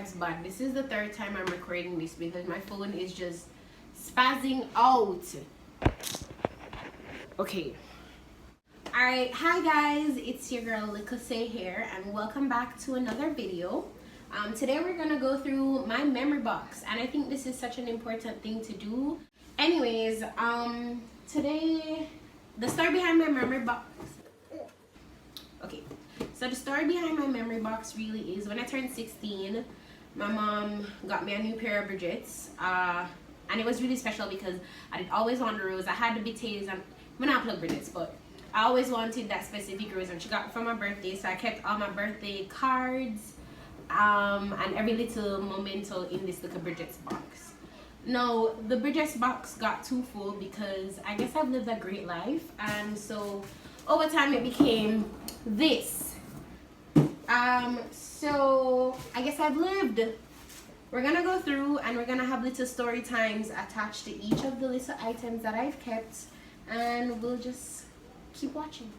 vibes, but this is the third time I'm recording this because my phone is just spazzing out. Okay. Alright, hi guys, it's your girl Likkle Sei here, and welcome back to another video. Today we're gonna go through my memory box, and I think this is such an important thing to do. Anyways, today the story behind my memory box. Okay, so the story behind my memory box really is when I turned 16, my mom got me a new pair of Bridgets, and it was really special because I did always want the rose. I had the Bidets, and I'm not plug Bridgets, but I always wanted that specific rose, and she got it for my birthday, so I kept all my birthday cards and every little memento in this little Bridget's box. Now, the Bridget's box got too full because I guess I've lived a great life, and so over time it became this. So I guess I've lived. We're gonna go through and we're gonna have little story times attached to each of the little items that I've kept, and we'll just keep watching.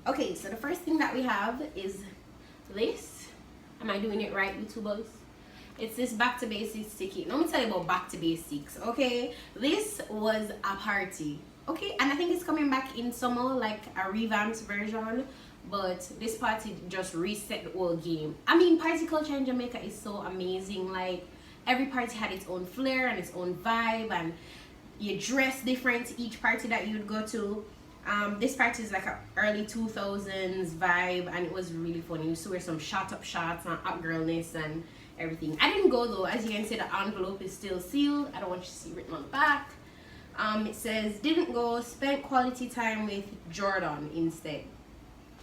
Okay, so the first thing that we have is this. Am I doing it right, YouTubers? It's this back to basics sticky. Let me tell you about back to basics, okay? This was a party, okay? And I think it's coming back in summer, like a revamped version. But this party just reset the whole game. I mean, party culture in Jamaica is so amazing. Like, every party had its own flair and its own vibe, and you dress different each party that you'd go to. This party is like an early 2000s vibe, and it was really fun. You used to wear some shot up shots and hot girlness and everything. I didn't go though. As you can see, the envelope is still sealed. I don't want you to see written on the back. It says, didn't go, spent quality time with Jordan instead.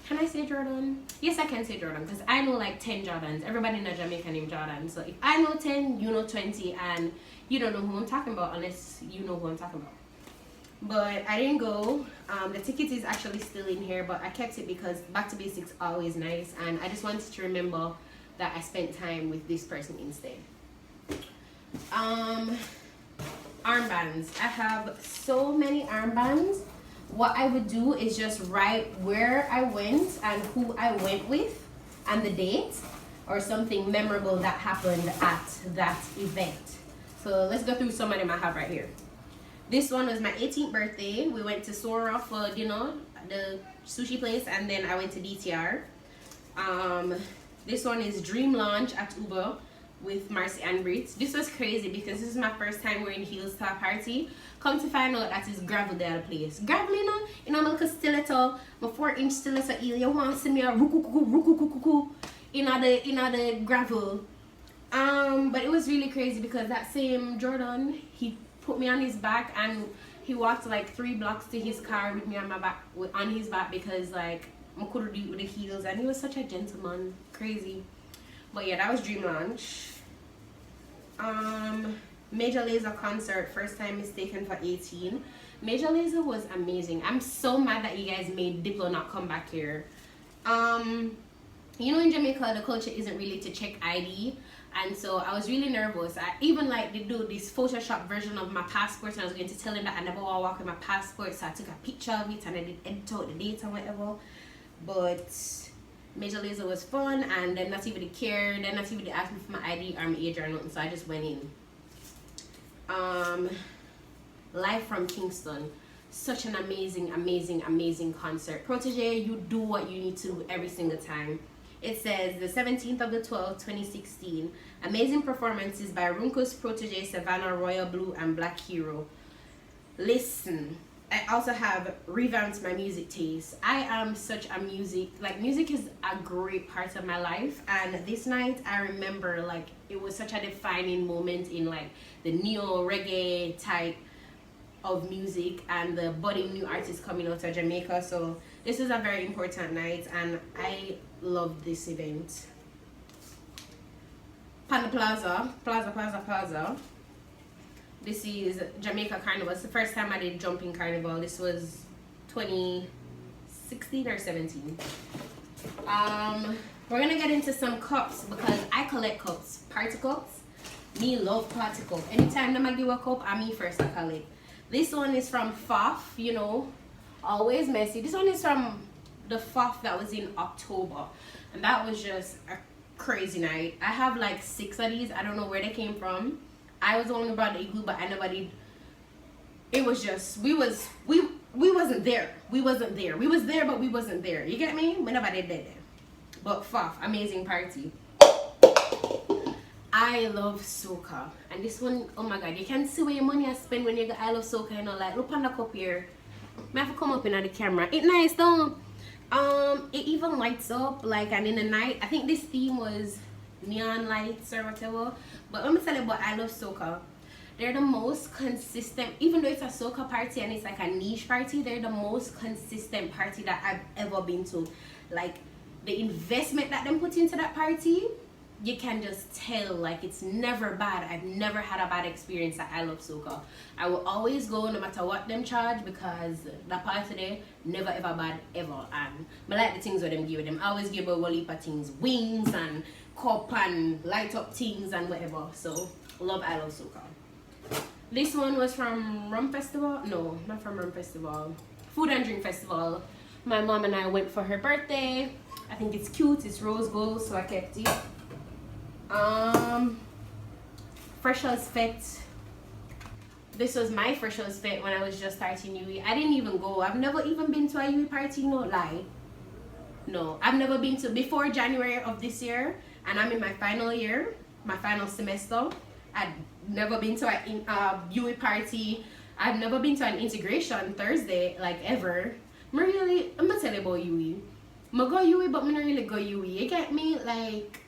Can I say Jordan? Yes, I can say Jordan because I know like 10 Jordans. Everybody in Jamaica named Jordan. So if I know 10, you know 20, and you don't know who I'm talking about unless you know who I'm talking about. But I didn't go. The ticket is actually still in here, but I kept it because back to basics always nice, and I just wanted to remember that I spent time with this person instead. Armbands. I have so many armbands. What I would do is just write where I went and who I went with and the date, or something memorable that happened at that event. So let's go through some of them I have right here. This one was my 18th birthday. We went to Sora for dinner, the sushi place, and then I went to DTR. This one is Dream Launch at Uber with Marcy and Brit. This was crazy because this is my first time wearing heels to a party. Come to find out that is gravel there place. Gravel, you know, my little stiletto, my 4-inch stiletto heel. You want to see me a rukukuku in the gravel. But it was really crazy because that same Jordan, he put me on his back and he walked like 3 blocks to his car with me on my back, on his back, because like I couldn't do it with the heels, and he was such a gentleman. Crazy. But yeah, that was Dream Launch. Major Lazer concert, first time mistaken for 18. Major Lazer was amazing. I'm so mad that you guys made Diplo not come back here. You know, in Jamaica the culture isn't really to check ID, and so I was really nervous. I even like to do this Photoshop version of my passport, and I was going to tell him that I never want to walk with my passport, so I took a picture of it and I did edit out the date and whatever. But Major Lazer was fun, and then not even cared. Then not even asked me for my ID or my age or nothing, so I just went in. Live from Kingston, such an amazing concert. Protege, you do what you need to every single time. It says the 17th of the 12th 2016, amazing performances by Runkus, Protege, Savannah, Royal Blue, and Black Hero. Listen, I also have revamped my music taste. I am such a music is a great part of my life, and this night I remember like it was such a defining moment in like the neo reggae type of music and the budding new artists coming out of Jamaica. So this is a very important night, and I love this event. Panda Plaza. This is Jamaica Carnival. It's the first time I did jumping Carnival. This was 2016 or 17. We're gonna get into some cups because I collect cups. Party cups. Me love party cup. Anytime them I give a cup, I me first I collect. This one is from Faf, you know, always messy. This one is from the FOF that was in October, and that was just a crazy night. I have like 6 of these. I don't know where they came from. I was the one who brought the igloo, but I never did. It was just we wasn't there. We wasn't there. We was there, but we wasn't there. You get me? We never did that. But fuck, amazing party. I love soca, and this one, oh my god, you can see where your money I spend when you go I love soca, you know, like look on the cup here. I have to come up in the camera. It's nice though. It even lights up like, and in the night, I think this theme was neon lights or whatever. But let me tell you about I love soca. They're the most consistent, even though it's a soca party and it's like a niche party, they're the most consistent party that I've ever been to. Like the investment that them put into that party, you can just tell, like it's never bad. I've never had a bad experience at I Love Soca. I will always go no matter what them charge, because that party there never ever bad ever. And I like the things where them give them. I always give a whole heap of things, wings and cup and light up things and whatever. So love I Love Soca. This one was from Rum Festival. No, not from Rum Festival. Food and Drink Festival. My mom and I went for her birthday. I think it's cute. It's rose gold, so I kept it. Freshers Fete. This was my Freshers Fete when I was just starting UE. I didn't even go. I've never even been to a UE party, no lie. No, I've never been to, before January of this year, and I'm in my final year, my final semester. I've never been to a UE party. I've never been to an integration Thursday, like ever. I'm gonna tell you about UE. I go UE, but I don't really go UE. You get me? Like,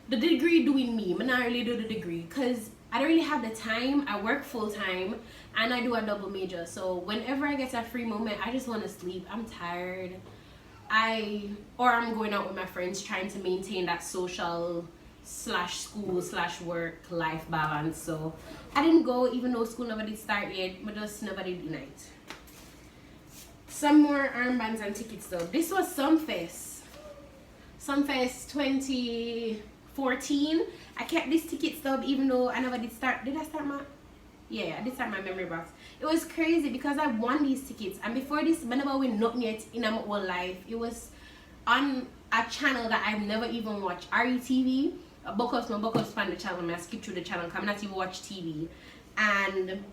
the degree doing me. I not really do the degree because I don't really have the time. I work full time and I do a double major. So whenever I get a free moment, I just want to sleep. I'm tired. Or I'm going out with my friends trying to maintain that social / school / work life balance. So I didn't go, even though school never did start yet, but just never did unite. Some more armbands and tickets though. This was Sumfest 2014. I kept this ticket stub even though I never did start. Did I start my? Yeah, I did start my memory box. It was crazy because I won these tickets, and before this, I never win nothing yet in my whole life. It was on a channel that I've never even watched, RETV. Because my book fan the channel, I skip through the channel, I'm not even watch TV, and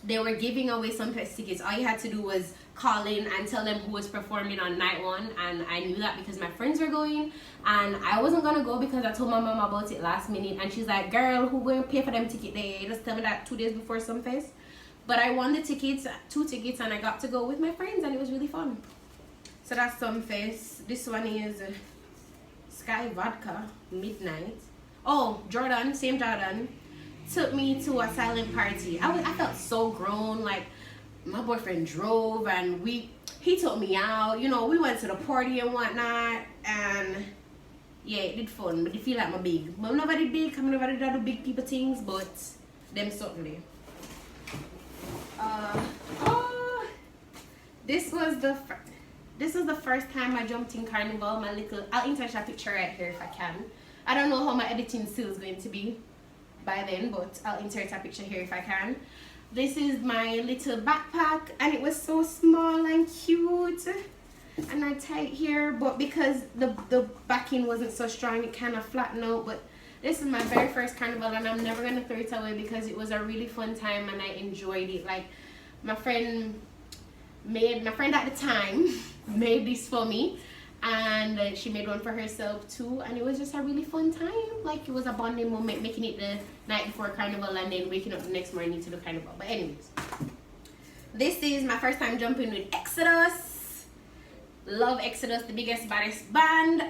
they were giving away some Fest tickets. All you had to do was call in and tell them who was performing on night one, and I knew that because my friends were going, and I wasn't gonna go because I told my mom about it last minute, and she's like, girl, who going to pay for them ticket? They just tell me that 2 days before some Fest. But I won the tickets, 2 tickets, and I got to go with my friends, and it was really fun. So that's some Fest. This one is Sky Vodka Midnight. Oh, Jordan, same Jordan, took me to a silent party. I felt so grown. Like, my boyfriend drove and he took me out, you know, we went to the party and whatnot, and yeah, it did fun. But it feel like my big, but nobody big, I'm never did do big people things, but them certainly. This was the first time I jumped in Carnival. I'll insert a picture right here if I can. I don't know how my editing still is going to be by then, but I'll insert a picture here if I can. This is my little backpack, and it was so small and cute and I tight here, but because the backing wasn't so strong, it kind of flattened out. But this is my very first Carnival, and I'm never gonna throw it away because it was a really fun time and I enjoyed it. Like, my friend at the time made this for me, and she made one for herself too, and it was just a really fun time. Like, it was a bonding moment, making it the night before Carnival and then waking up the next morning to the Carnival. But anyways, this is my first time jumping with Exodus. Love Exodus, the biggest, baddest band.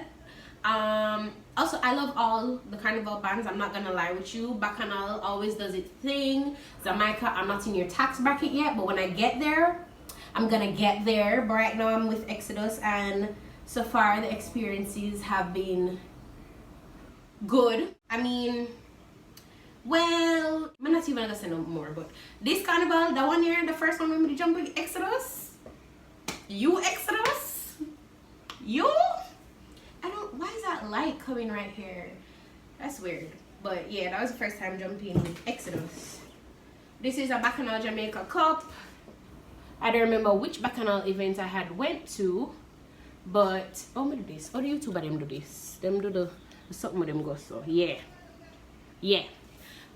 Also, I love all the Carnival bands, I'm not gonna lie with you. Bacchanal always does its thing. Jamaica, I'm not in your tax bracket yet, but when I get there, I'm gonna get there. But right now I'm with Exodus, and so far the experiences have been good. I mean, well, I'm not even gonna say no more, but this Carnival, the one year, the first one when we jump with Exodus, Exodus, why is that light coming right here? That's weird. But yeah, that was the first time jumping with Exodus. This is a Bacchanal Jamaica Cup. I don't remember which Bacchanal event I had went to, But oh, me do this. Oh, the YouTuber them do this. Them do the something with them go so yeah.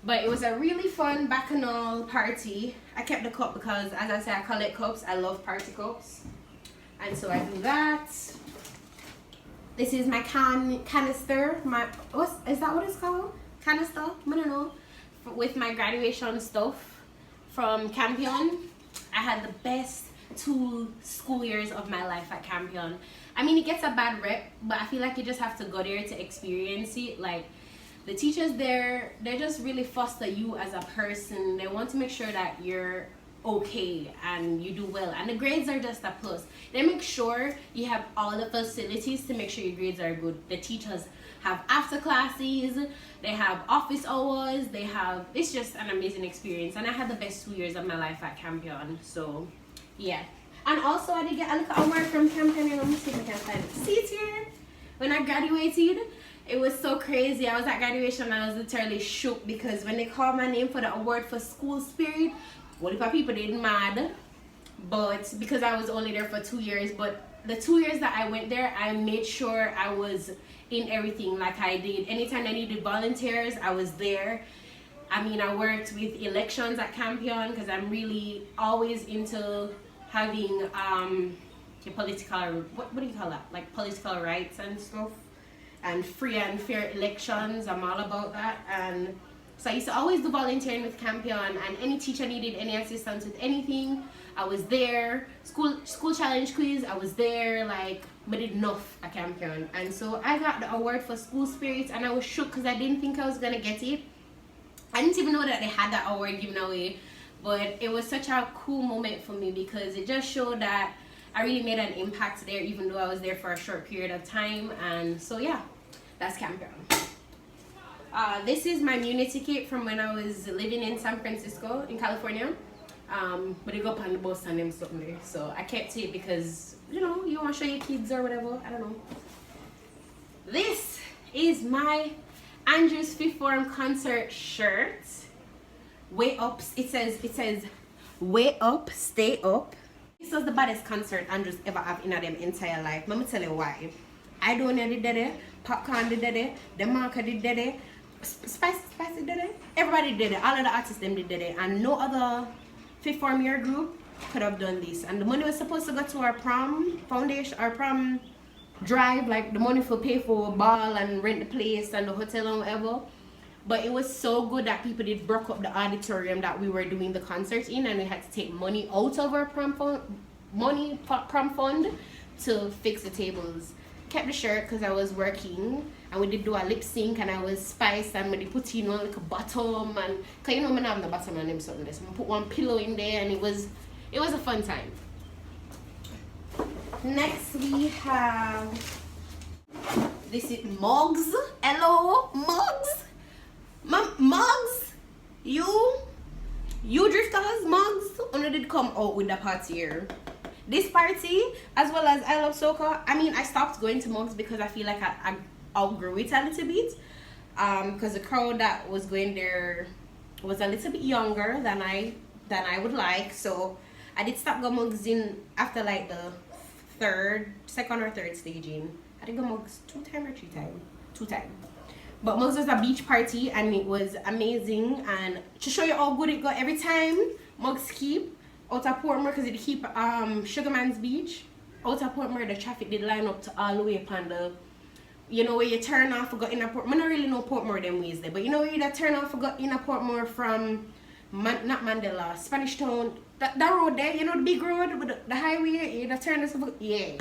But it was a really fun bacchanal party. I kept the cup because, as I said, I collect cups. I love party cups, and so I do that. This is my canister. My is that what it's called? Canister? I don't know. With my graduation stuff from Campion. I had the best 2 school years of my life at Campion. I mean, it gets a bad rep, but I feel like you just have to go there to experience it. Like, the teachers there, they just really foster you as a person. They want to make sure that you're okay and you do well, and the grades are just a plus. They make sure you have all the facilities to make sure your grades are good. The teachers have after classes, they have office hours, they have, it's just an amazing experience, and I had the best 2 years of my life at Campion. So yeah, and also I did get a little award from Campion. Let me see if I can find it. See it here? When I graduated, it was so crazy. I was at graduation and I was literally shook, because when they called my name for the award for school spirit, what if people did mad? But because I was only there for 2 years, but the 2 years that I went there, I made sure I was in everything. Like, I did, anytime I needed volunteers, I was there. I mean, I worked with elections at Campion because I'm really always into having the political, what do you call that? Like political rights and stuff, and free and fair elections. I'm all about that. And so I used to always do volunteering with Campion, and any teacher needed any assistance with anything, I was there. School challenge quiz, I was there. Like, but did enough at Campion. And so I got the award for school spirit, and I was shook because I didn't think I was gonna get it. I didn't even know that they had that award given away, but it was such a cool moment for me because it just showed that I really made an impact there, even though I was there for a short period of time. And so yeah, that's Campion. This is my Muni ticket from when I was living in San Francisco in California. But I go up on the bus and them something there, so I kept it because, you know, you want to show your kids or whatever. I don't know. This is my Andrew's 5th form concert shirt. Way up. It says way up, stay up. This was the baddest concert Andrew's ever have in them entire life. Let me tell you why. I don't know did it. Popcorn did it. The marker did it. Spicy did it. Everybody did it. All of the artists them did it, and no other 5th form year group could have done this. And the money was supposed to go to our prom foundation, our prom drive, like the money for pay for a ball and rent the place and the hotel and whatever. But it was so good that people did broke up the auditorium that we were doing the concert in, and we had to take money out of our prom fund to fix the tables. Kept the shirt because I was working, and we did do a lip sync, and I was spiced, and we put in like a bottom, and cause you know I have the bottom and them something this. I put one pillow in there, and it was a fun time. Next we have this is mugs. Hello, mugs. Mugs. You drifters, mugs. Only did come out with the party here. This party, as well as I Love Soca, I mean, I stopped going to mugs because I feel like I outgrew it a little bit. Because the crowd that was going there was a little bit younger than I would like. So I did stop going mugs in after like the second or third staging. I did go mugs 2 times or 3 times. 2 times. But mugs was a beach party, and it was amazing. And to show you how good it got every time, mugs keep out of Portmore, because it keep Sugarman's Beach. Out of Portmore, the traffic did line up to all the way upon the, you know, where you turn off and go in a Portmore. I don't really know Portmore them ways there, but you know where you turn off and go in a Portmore from not Mandela, Spanish Town, that road there, you know, the big road with the highway, you turn this, yeah.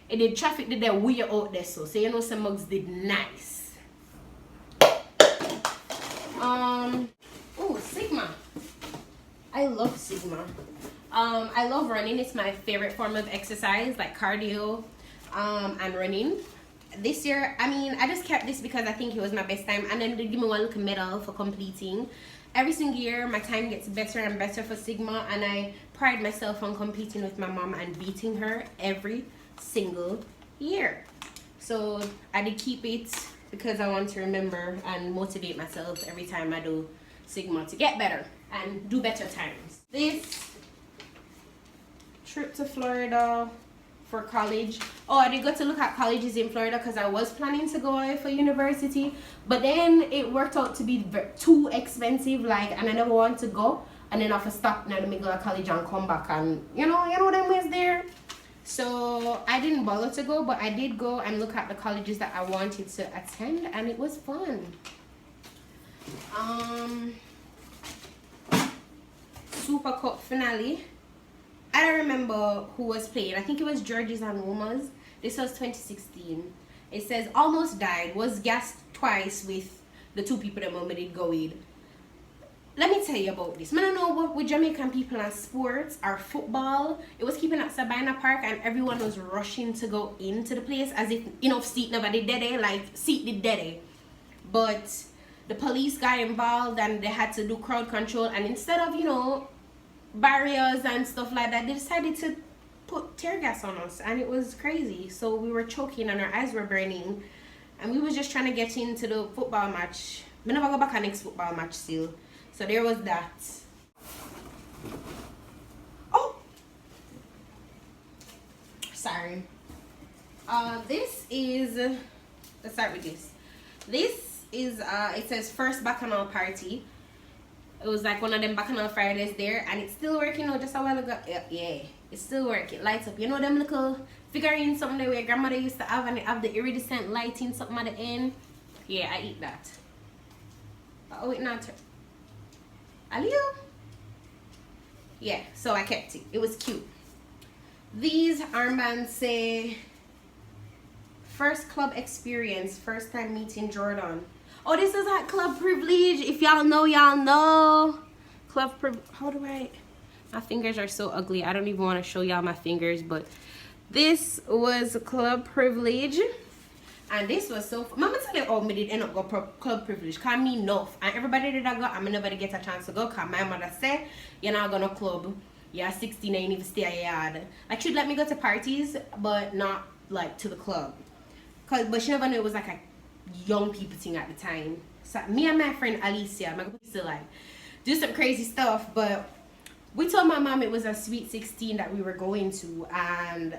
And the traffic did that way out there, so you know some mugs did nice. Oh, Sigma. I love Sigma. I love running. It's my favorite form of exercise, like cardio and running. This year, I mean, I just kept this because I think it was my best time, and then they give me one little medal for completing. Every single year, my time gets better and better for Sigma, and I pride myself on competing with my mom and beating her every single year. So I did keep it because I want to remember and motivate myself every time I do Sigma to get better and do better times. This trip to Florida for college. Oh, I did go to look at colleges in Florida because I was planning to go away for university, but then it worked out to be too expensive, like, and I never want to go, and then I have to stop now, let me go to college and come back, and you know them ways there. So I didn't bother to go, but I did go and look at the colleges that I wanted to attend, and it was fun. Super Cup finale. I don't remember who was playing. I think it was Georges and Womas. This was 2016. It says almost died. Was gassed twice with the two people that mama did go with. Let me tell you about this. I don't know what with Jamaican people and sports or football. It was keeping at Sabina Park and everyone was rushing to go into the place as if enough seat nobody dead, like seat did dead. But the police got involved and they had to do crowd control, and instead of, you know, barriers and stuff like that, they decided to put tear gas on us, and it was crazy. So we were choking and our eyes were burning, and we was just trying to get into the football match. We never go back to next football match still. So there was that. Oh, sorry. This is, let's start with this. This is it says first bacchanal party. It was like one of them bacchanal Fridays there, and it's still working out. Just a while ago, yeah, it's still working. Lights up, you know them little figurines, something that your grandmother used to have, and they have the iridescent lighting, something at the end. Yeah, I eat that. Oh, it not. Alio. Yeah, so I kept it. It was cute. These armbands say first club experience, first time meeting Jordan. Oh, this is at Club Privilege. If y'all know, y'all know. Club Privilege. How do I? My fingers are so ugly. I don't even want to show y'all my fingers, but this was Club Privilege. And this was so fun. Mama tell you, oh, me did end up go Club Privilege. Cause me enough. And everybody did I go, and me nobody get a chance to go. Cause my mother said, you're not gonna club. You're 16 and you need to stay at your yard. Like, she'd let me go to parties, but not like to the club. But she never knew it was like a young people thing at the time. So me and my friend Alicia, my used to like do some crazy stuff, but we told my mom it was a sweet 16 that we were going to, and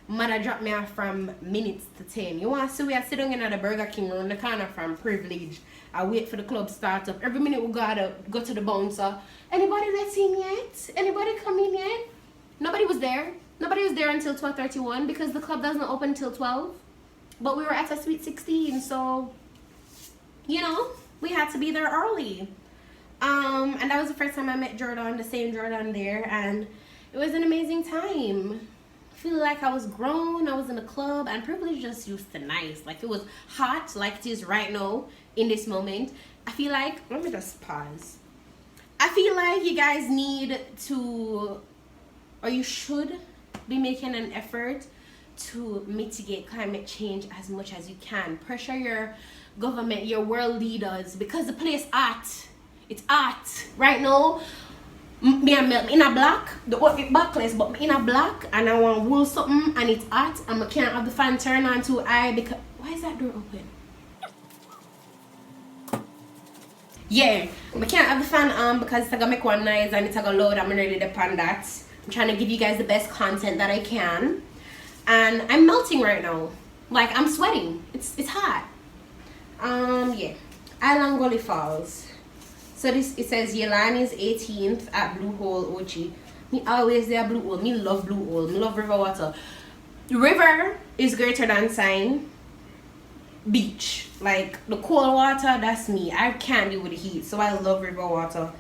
mother dropped me off from minutes to 10. You want to see we are sitting in at the Burger King around the corner from Privilege. I wait for the club start up. Every minute we gotta go to the bouncer. Anybody let in yet? Anybody come in yet? Nobody was there. Nobody was there until 12:31 because the club doesn't open until 12. But we were at a sweet 16, so you know, we had to be there early. And that was the first time I met Jordan, the same Jordan there, and it was an amazing time. I feel like I was grown, I was in a club, and Privilege just used to nice. Like, it was hot like it is right now in this moment. I feel like, let me just pause. I feel like you guys need to, or you should be making an effort to mitigate climate change as much as you can. Pressure your government, your world leaders, because the place hot. It's hot right now. Me in a black, the backless, but me in a black, and I want wool something, and it's hot, and I can't have the fan turn on too high because why is that door open? Yeah, I can't have the fan on because it's gonna make one noise and it's gonna load. I'm ready to depend that. I'm trying to give you guys the best content that I can. And I'm melting right now. Like, I'm sweating. It's hot. Yeah. Island Gully Falls. So this, it says Yelani's 18th at Blue Hole Ochi. Me always there Blue Hole. Me love Blue Hole. Me love river water. River is greater than sign. Beach. Like, the cold water, that's me. I can't deal with the heat. So I love river water.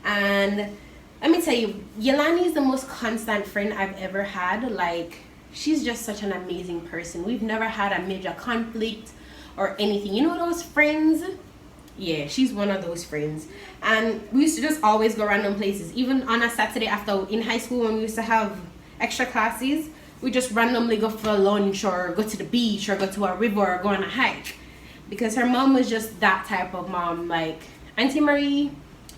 And let me tell you, Yelani is the most constant friend I've ever had. Like, she's just such an amazing person. We've never had a major conflict or anything. You know those friends? Yeah, she's one of those friends. And we used to just always go random places. Even on a Saturday after, in high school when we used to have extra classes, we just randomly go for lunch or go to the beach or go to a river or go on a hike. Because her mom was just that type of mom. Like, Auntie Marie,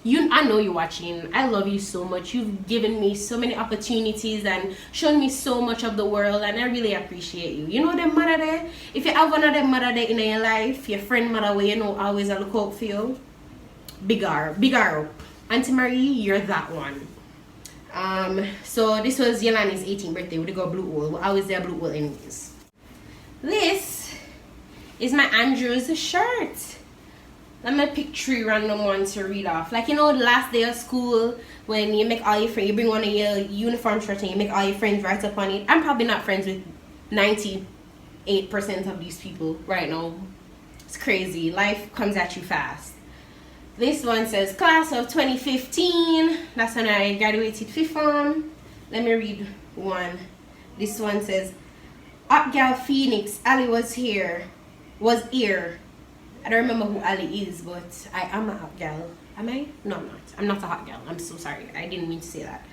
I know you're watching. I love you so much. You've given me so many opportunities and shown me so much of the world, and I really appreciate you. You know them mother there? If you have one of them mother there in your life, your friend mother where you know always I look out for you, big R up. Auntie Marie, you're that one. So this was Yolani's 18th birthday. We got blue wool. I was there blue wool anyways. This is my Andrew's shirt. Let me pick 3 random ones to read off. Like, you know, the last day of school when you make all your friends, you bring one of your uniform shirts and you make all your friends write up on it. I'm probably not friends with 98% of these people right now. It's crazy. Life comes at you fast. This one says class of 2015. That's when I graduated 5th form. Let me read one. This one says, Hot Gal Phoenix, Ali was here. I don't remember who Ali is, but I am a hot gal. Am I? No, I'm not. I'm not a hot gal. I'm so sorry. I didn't mean to say that.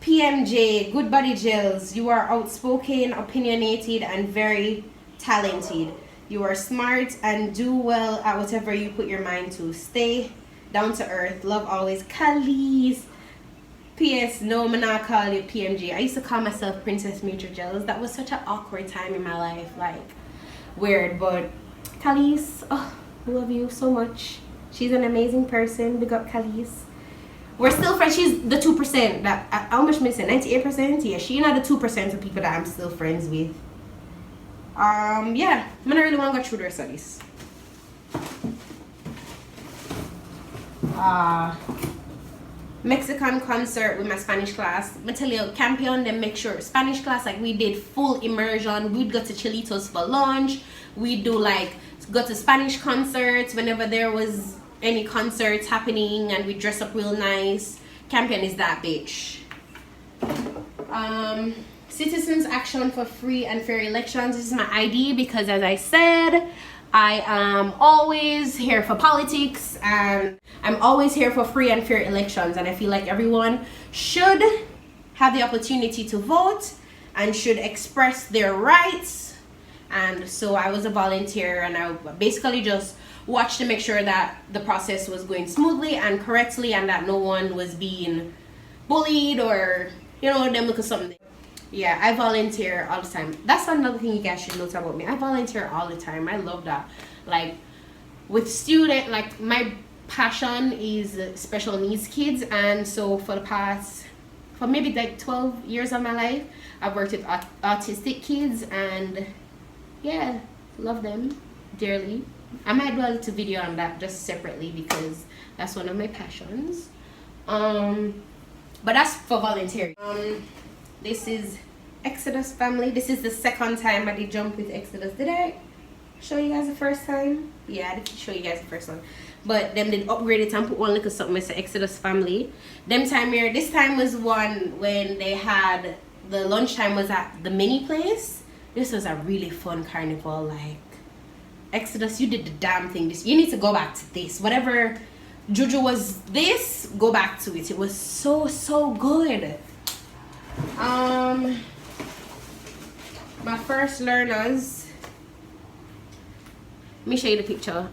PMJ, Good Body Gels. You are outspoken, opinionated, and very talented. You are smart and do well at whatever you put your mind to. Stay down to earth. Love always. Khalees. P.S. No, I'm not call you PMJ. I used to call myself Princess Major Gels. That was such an awkward time in my life. Like, weird, but Khalees, oh, I love you so much. She's an amazing person. Big up Khalees. We're still friends. She's the 2% that how much missing? 98%? Yeah, she's not the 2% of people that I'm still friends with. Yeah, I'm gonna really want to go through the rest of this. Mexican concert with my Spanish class. I tell you, Campion, then make sure Spanish class, like we did full immersion. We'd go to Chilitos for lunch. We'd do like go to Spanish concerts whenever there was any concerts happening, and we dress up real nice. Campion is that bitch. Citizens Action for Free and Fair Elections. This is my ID because, as I said, I am always here for politics and I'm always here for free and fair elections, and I feel like everyone should have the opportunity to vote and should express their rights. And so I was a volunteer, and I basically just watched to make sure that the process was going smoothly and correctly, and that no one was being bullied or, you know, them look at something. Yeah, I volunteer all the time. That's another thing you guys should know about me. I volunteer all the time. I love that. Like with student, like my passion is special needs kids, and so for maybe like 12 years of my life, I've worked with autistic kids, and yeah, love them dearly. I might do a little video on that just separately because that's one of my passions. But that's for volunteering. This is Exodus family. This is the second time I did jump with Exodus. Did I show you guys the first time? Yeah, I did show you guys the first one. But them did upgrade it and put one little something with the Exodus family. Them time here, this time was one when they had the lunchtime was at the mini place. This was a really fun carnival. Like Exodus, you did the damn thing. You need to go back to this. Whatever Juju was this, go back to it. It was so good. My first learners. Let me show you the picture.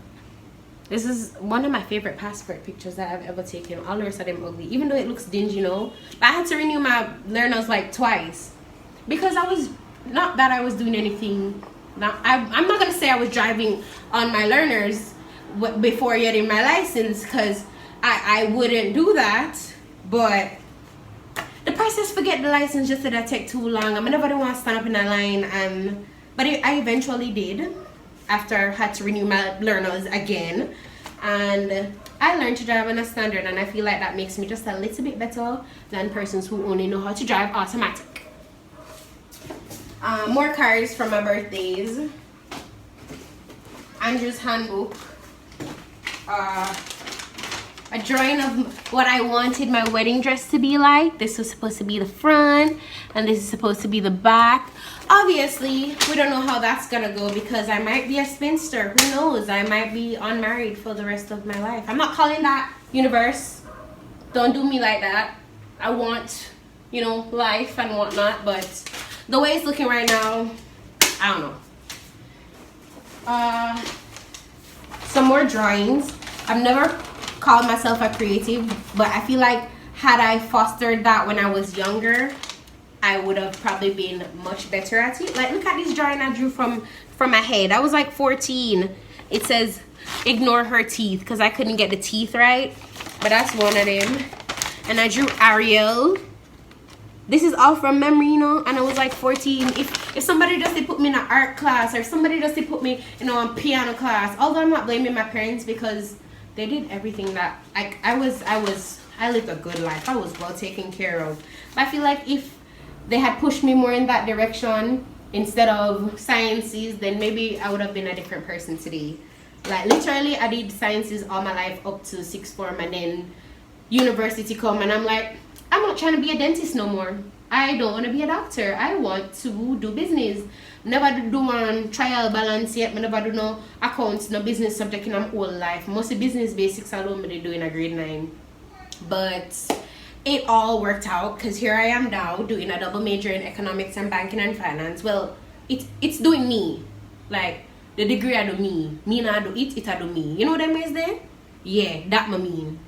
This is one of my favorite passport pictures that I've ever taken. All the rest of them ugly, even though it looks dingy, you know. But I had to renew my learners like twice because I was not that I was doing anything. Now I'm not gonna say I was driving on my learners before getting my license, because I wouldn't do that, but the process for getting the license just did take too long. I never want to stand up in a line, but I eventually did after I had to renew my learners again, and I learned to drive on a standard, and I feel like that makes me just a little bit better than persons who only know how to drive automatic. More cards from my birthdays. Andrew's handbook. A drawing of what I wanted my wedding dress to be like. This was supposed to be the front, and this is supposed to be the back. Obviously, we don't know how that's gonna go because I might be a spinster. Who knows? I might be unmarried for the rest of my life. I'm not calling that, universe. Don't do me like that. I want, you know, life and whatnot, but the way it's looking right now, I don't know. Some more drawings. I've never called myself a creative, but I feel like had I fostered that when I was younger, I would have probably been much better at it. Like, look at this drawing I drew from my head. I was like 14. It says ignore her teeth because I couldn't get the teeth right, but that's one of them. And I drew Ariel This is all from memory, you know, and I was like 14. If somebody just put me in an art class, or somebody just put me, you know, in piano class, although I'm not blaming my parents because they did everything that I lived a good life. I was well taken care of. But I feel like if they had pushed me more in that direction instead of sciences, then maybe I would have been a different person today. Like literally I did sciences all my life up to sixth form, and then university come and I'm like, I'm not trying to be a dentist no more. I don't want to be a doctor. I want to do business. Never do one trial balance yet. I never do no accounts, no business subject in my whole life. Mostly business basics alone me do in a grade 9. But it all worked out because here I am now doing a double major in economics and banking and finance. Well, it's doing me. Like the degree I do me. Me not do it, it I do me. You know what I mean there? Yeah, that I mean.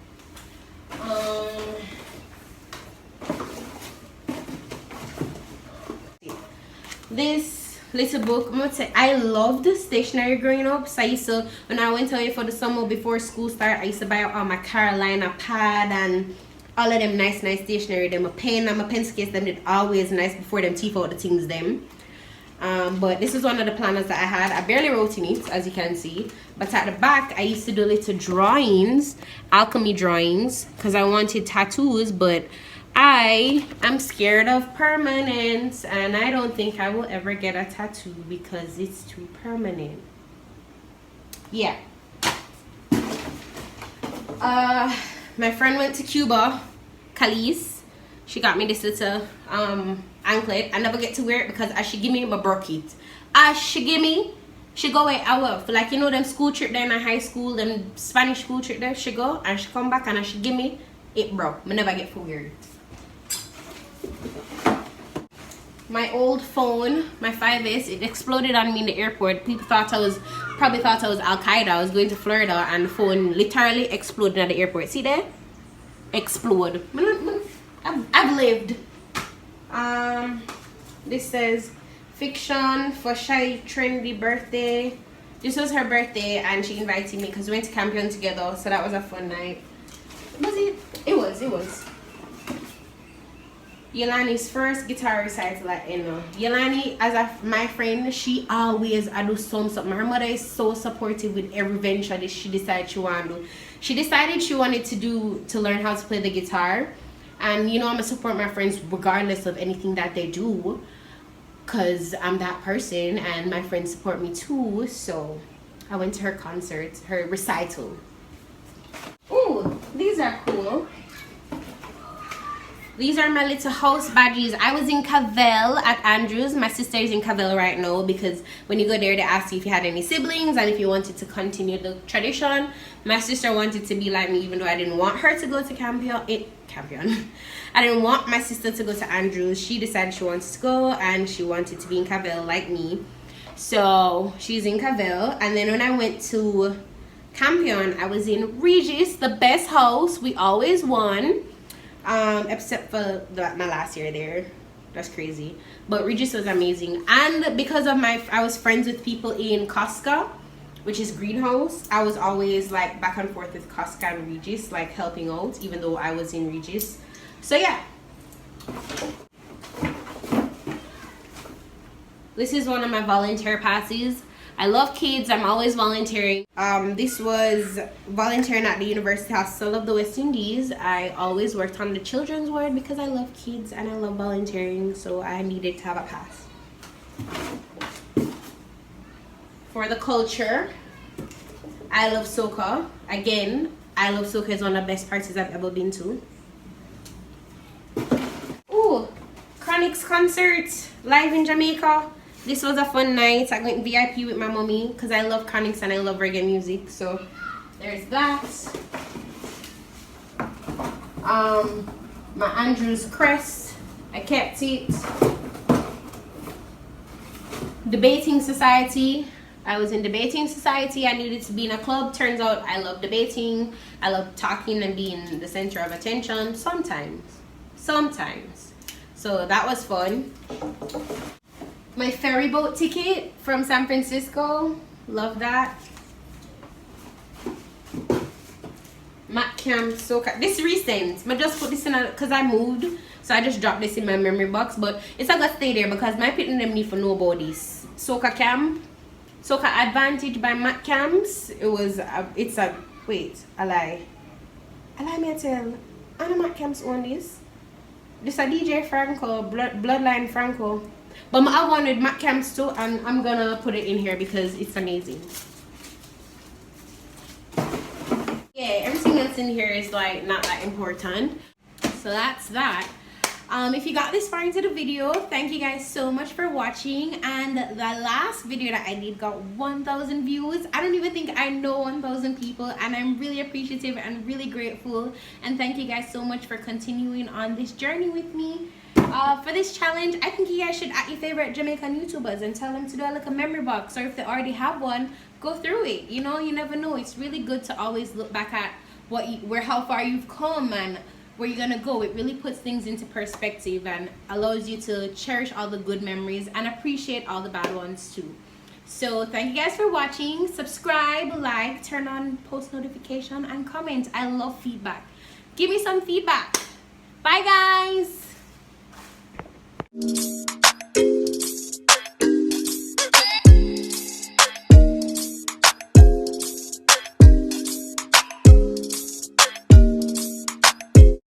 This little book, I'm gonna say I loved stationery growing up. So I used to, when I went away for the summer before school start, I used to buy all my Carolina pad and all of them nice stationery. Them a pen and my pencil case, them did always nice before them teeth out the things them. But this is one of the planners that I had. I barely wrote in it, as you can see. But at the back, I used to do little drawings, alchemy drawings, because I wanted tattoos, but I am scared of permanence, and I don't think I will ever get a tattoo because it's too permanent. Yeah. My friend went to Cuba, Calise. She got me this little anklet. I never get to wear it because as she give me, I broke it. As she give me, she go away hour. For like, you know, them school trip there in high school, them Spanish school trip there, she go and she come back and as she give me, it broke. I never get to wear it. My old phone, my 5S, it exploded on me in the airport. People probably thought I was Al-Qaeda. I was going to Florida and the phone literally exploded at the airport. See there? Explode. I've lived. This says fiction for shy trendy birthday. This was her birthday and she invited me because we went to Campion together, so that was a fun night. Was it? It was. Yelani's first guitar recital at Eno. Yelani, as my friend, she always do something. Her mother is so supportive with every venture that she decided she wanted to do. She decided she wanted to learn how to play the guitar. And you know, I'm going to support my friends regardless of anything that they do, because I'm that person and my friends support me too. So I went to her concert, her recital. Ooh, these are cool. These are my little house badges. I was in Cavell at Andrews. My sister is in Cavell right now because when you go there, they ask you if you had any siblings and if you wanted to continue the tradition. My sister wanted to be like me, even though I didn't want her to go to Campion. I didn't want my sister to go to Andrews. She decided she wanted to go and she wanted to be in Cavell like me. So she's in Cavell. And then when I went to Campion, I was in Regis, the best house. We always won. Except for my last year there. That's crazy. But Regis was amazing. And because of I was friends with people in Costco, which is greenhouse. I was always like back and forth with Costco and Regis, like helping out, even though I was in Regis. So yeah. This is one of my volunteer passes. I love kids. I'm always volunteering. This was volunteering at the University Hospital of the West Indies. I always worked on the children's ward because I love kids and I love volunteering, so I needed to have a pass. For the culture, I love soca. Again, I love soca. Is one of the best parties I've ever been to. Ooh, Chronix concert live in Jamaica. This was a fun night. I went VIP with my mommy because I love Carnival and I love reggae music. So there's that. My Andrews crest. I kept it. Debating society. I was in debating society. I needed to be in a club. Turns out I love debating. I love talking and being the center of attention. Sometimes. So that was fun. My ferry boat ticket from San Francisco. Love that. Mac Camp Soca. This recent. I just put this in because I moved. So I just dropped this in my memory box, but it's not gonna stay there because my pitting them need for know about this. Soca Camp, Soca Advantage by Matt Camps. It's a, wait, a lie. A lie me tell. Anna Matt Camps own this. This a DJ Franco, Bloodline Franco. But I wanted Matt Camps too, and I'm gonna put it in here because it's amazing. Yeah, everything else in here is like not that important. So that's that. If you got this far into the video, thank you guys so much for watching. And the last video that I did got 1,000 views. I don't even think I know 1,000 people, and I'm really appreciative and really grateful. And thank you guys so much for continuing on this journey with me. For this challenge, I think you guys should add your favorite Jamaican YouTubers and tell them to do a little memory box, or if they already have one, go through it. You know, you never know. It's really good to always look back at how far you've come and where you're gonna go. It really puts things into perspective and allows you to cherish all the good memories and appreciate all the bad ones too. So thank you guys for watching. Subscribe, like, turn on post notification, and comment. I love feedback. Give me some feedback. Bye guys.